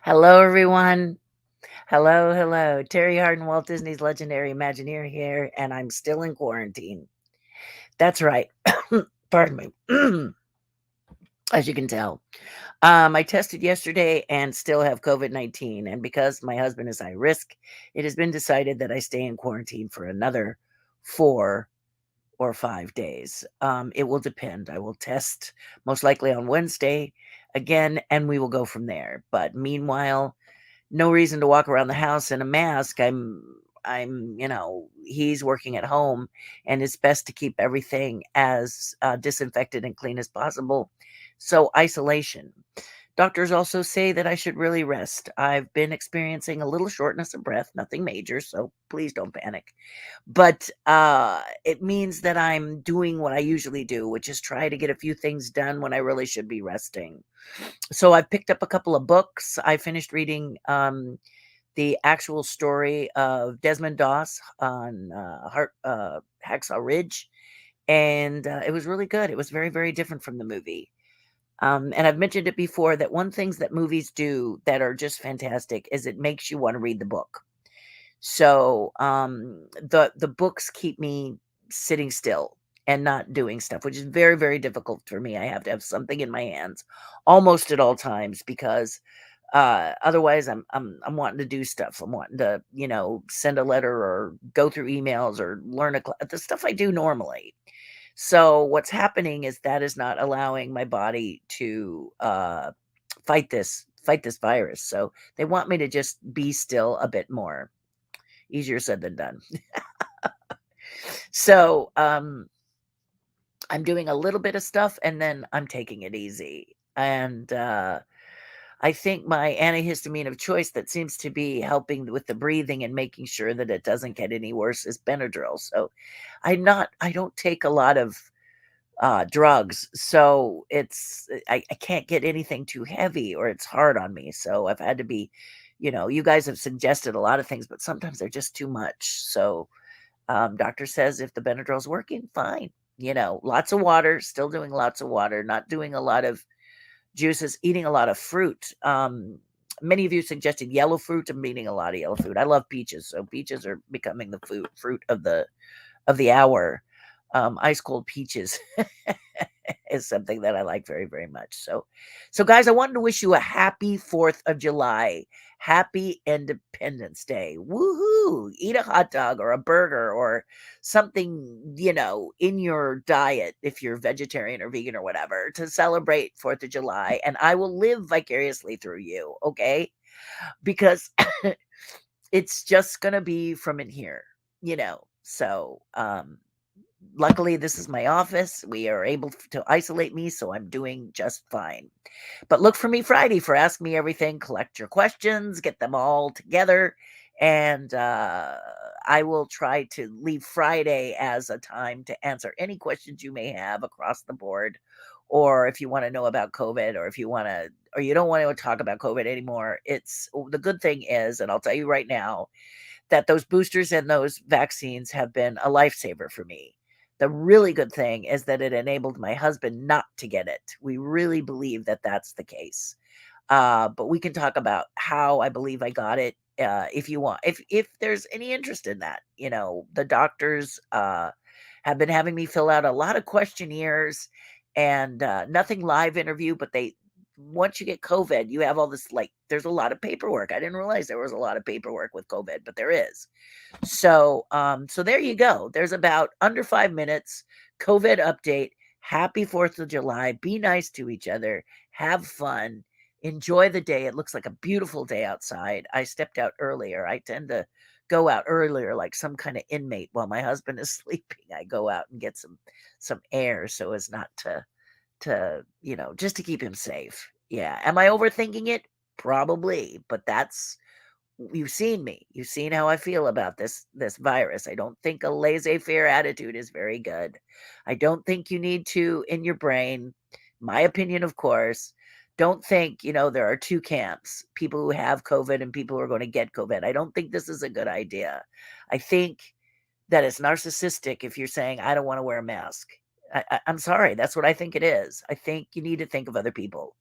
Hello, everyone. Hello, hello. Terry Hardin, Walt Disney's legendary Imagineer here, and I'm still in quarantine. That's right. Pardon me. As you can tell, I tested yesterday and still have COVID-19. And because my husband is high risk, it has been decided that I stay in quarantine for another 4 or 5 days. It will depend. I will test most likely on Wednesday again, and we will go from there. But meanwhile, no reason to walk around the house in a mask. He's working at home, and it's best to keep everything as disinfected and clean as possible. So, isolation. Doctors also say that I should really rest. I've been experiencing a little shortness of breath, nothing major, so please don't panic. But it means that I'm doing what I usually do, which is try to get a few things done when I really should be resting. So I've picked up a couple of books. I finished reading the actual story of Desmond Doss on Hacksaw Ridge, and it was really good. It was very, very different from the movie. And I've mentioned it before that one things that movies do that are just fantastic is it makes you want to read the book. So the books keep me sitting still and not doing stuff, which is very, very difficult for me. I have to have something in my hands almost at all times because otherwise I'm wanting to do stuff. I'm wanting to, send a letter or go through emails or learn the stuff I do normally. So what's happening is that is not allowing my body to fight this virus. So they want me to just be still a bit more. Easier said than done. So, I'm doing a little bit of stuff and then I'm taking it easy. And I think my antihistamine of choice that seems to be helping with the breathing and making sure that it doesn't get any worse is Benadryl. So I don't take a lot of drugs. So I can't get anything too heavy or it's hard on me. So I've had to be, you guys have suggested a lot of things, but sometimes they're just too much. So doctor says if the Benadryl's working, fine. Lots of water, still doing lots of water, not doing a lot of juices, eating a lot of fruit. Many of you suggested yellow fruit. I'm eating a lot of yellow fruit. I love peaches, so peaches are becoming the fruit of the hour. Ice cold peaches is something that I like very, very much. So guys, I wanted to wish you a happy 4th of July. Happy Independence Day. Woohoo! Eat a hot dog or a burger or something, in your diet if you're vegetarian or vegan or whatever to celebrate 4th of July. And I will live vicariously through you, okay? Because it's just gonna be from in here, So luckily, this is my office. We are able to isolate me, so I'm doing just fine. But look for me Friday for Ask Me Everything. Collect your questions, get them all together, and I will try to leave Friday as a time to answer any questions you may have across the board. Or if you want to know about COVID, or if you want to, or you don't want to talk about COVID anymore, the good thing is, and I'll tell you right now, that those boosters and those vaccines have been a lifesaver for me. The really good thing is that it enabled my husband not to get it. We really believe that that's the case. But we can talk about how I believe I got it if you want. If there's any interest in that, the doctors have been having me fill out a lot of questionnaires and nothing live interview, but they once you get COVID, you have all this there's a lot of paperwork. I didn't realize there was a lot of paperwork with COVID, but there is. So there you go. There's about under 5 minutes. COVID update. Happy 4th of July. Be nice to each other. Have fun. Enjoy the day. It looks like a beautiful day outside. I stepped out earlier. I tend to go out earlier like some kind of inmate while my husband is sleeping. I go out and get some air so as not to just to keep him safe. Yeah. Am I overthinking it? Probably, but that's you've seen me. You've seen how I feel about this virus. I don't think a laissez-faire attitude is very good. I don't think you need to in your brain, my opinion of course, don't think, there are two camps, people who have COVID and people who are going to get COVID. I don't think this is a good idea. I think that it's narcissistic if you're saying I don't want to wear a mask. I'm sorry, that's what I think it is. I think you need to think of other people.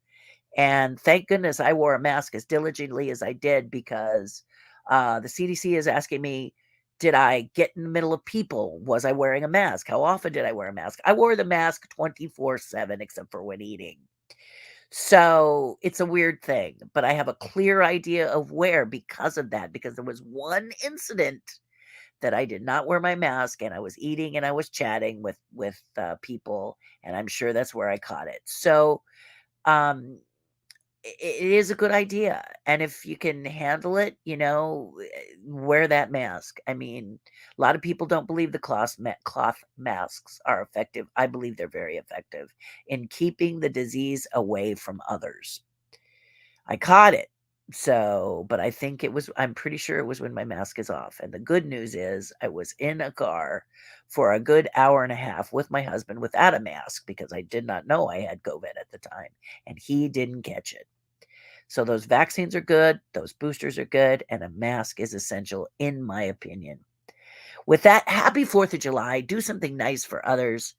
And thank goodness I wore a mask as diligently as I did because the CDC is asking me, did I get in the middle of people? Was I wearing a mask? How often did I wear a mask? I wore the mask 24/7 except for when eating. So it's a weird thing, but I have a clear idea of where because of that, because there was one incident that I did not wear my mask and I was eating and I was chatting with people, and I'm sure that's where I caught it. So um it is a good idea, and if you can handle it, wear that mask. I mean, a lot of people don't believe the cloth masks are effective. I believe they're very effective in keeping the disease away from others. I caught it. So, but I'm pretty sure it was when my mask is off. And the good news is I was in a car for a good hour and a half with my husband without a mask because I did not know I had COVID at the time, and he didn't catch it. So those vaccines are good, those boosters are good, and a mask is essential in my opinion. With that, happy 4th of July. Do something nice for others.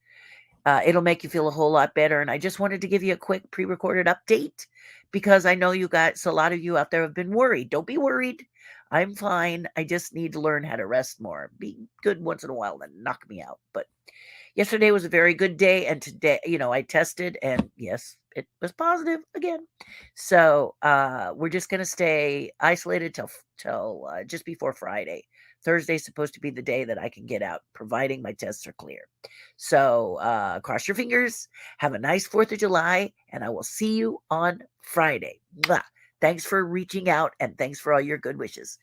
It'll make you feel a whole lot better. And I just wanted to give you a quick pre-recorded update because I know a lot of you out there have been worried. Don't be worried. I'm fine. I just need to learn how to rest more. Be good once in a while and knock me out. But yesterday was a very good day, and today, I tested, and yes, it was positive again. So we're just gonna stay isolated till just before Friday. Thursday's supposed to be the day that I can get out, providing my tests are clear. So cross your fingers. Have a nice 4th of July, and I will see you on Friday. Mwah. Thanks for reaching out, and thanks for all your good wishes.